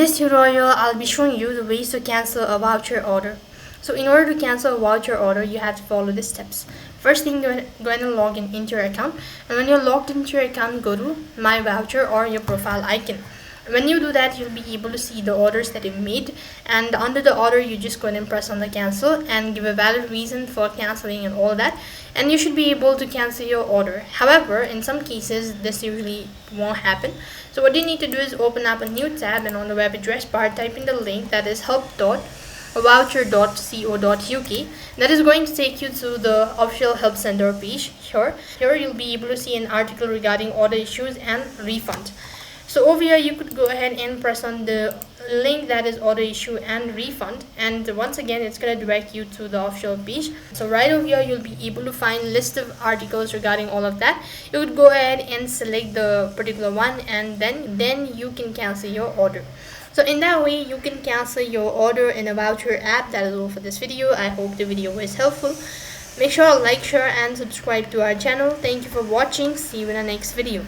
this tutorial, I'll be showing you the ways to cancel a voucher order. So in order to cancel a voucher order, you have to follow these steps. First thing, go ahead and log into your account. And when you're logged into your account, go to My Voucher or your profile icon. When you do that, you'll be able to see the orders that you've made, and under the order you just go ahead and press on the cancel and give a valid reason for canceling and all that, and you should be able to cancel your order. However, in some cases this usually won't happen. So what you need to do is open up a new tab, and on the web address bar type in the link that is help.wowcher.co.uk. that is going to take you to the official help center page. Here you'll be able to see an article regarding order issues and refund. So over here you could go ahead and press on the link that is order issue and refund, and once again it's going to direct you to the official page. So right over here you'll be able to find list of articles regarding all of that. You would go ahead and select the particular one, and then you can cancel your order. So in that way you can cancel your order in a voucher app. That is all for this video. I hope the video was helpful. Make sure to like, share and subscribe to our channel. Thank you for watching. See you in the next video.